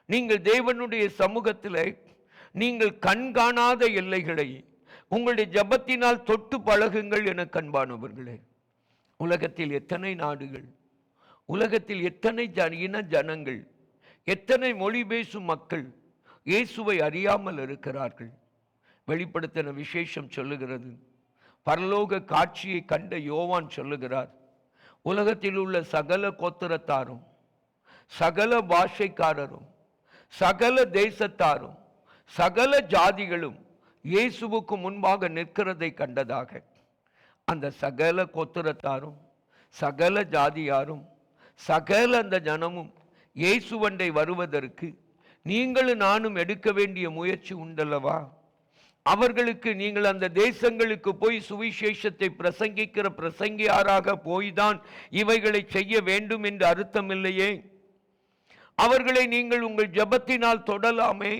நீங்கள் தேவனுடைய சமூகத்தில் நீங்கள் கண்காணாத எல்லைகளை உங்களுடைய ஜபத்தினால் தொட்டு பழகுங்கள் என கண்பானவர்களே. உலகத்தில் எத்தனை நாடுகள், உலகத்தில் எத்தனை இன ஜனங்கள், எத்தனை மொழி பேசும் மக்கள் இயேசுவை அறியாமல் இருக்கிறார்கள். வெளிப்படுத்தின விசேஷம் சொல்லுகிறது, பரலோக காட்சியை கண்ட யோவான் சொல்லுகிறார், உலகத்தில் உள்ள சகல கோத்திரத்தாரும், சகல பாஷைக்காரரும், சகல தேசத்தாரும், சகல ஜாதிகளும் இயேசுவுக்கு முன்பாக நிற்கிறதை கண்டதாக. அந்த சகல கோத்திரத்தாரும், சகல ஜாதியாரும், சகல அந்த ஜனமும் இயேசுவண்டை வருவதற்கு நீங்களும் நானும் எடுக்க வேண்டிய முயற்சி உண்டல்லவா? அவர்களுக்கு நீங்கள் அந்த தேசங்களுக்கு போய் சுவிசேஷத்தை பிரசங்கிக்கிற பிரசங்கியாராக போய்தான் இவைகளை செய்ய வேண்டும் என்று அர்த்தமில்லையே. அவர்களை நீங்கள் உங்கள் ஜபத்தினால் தொடலாமே.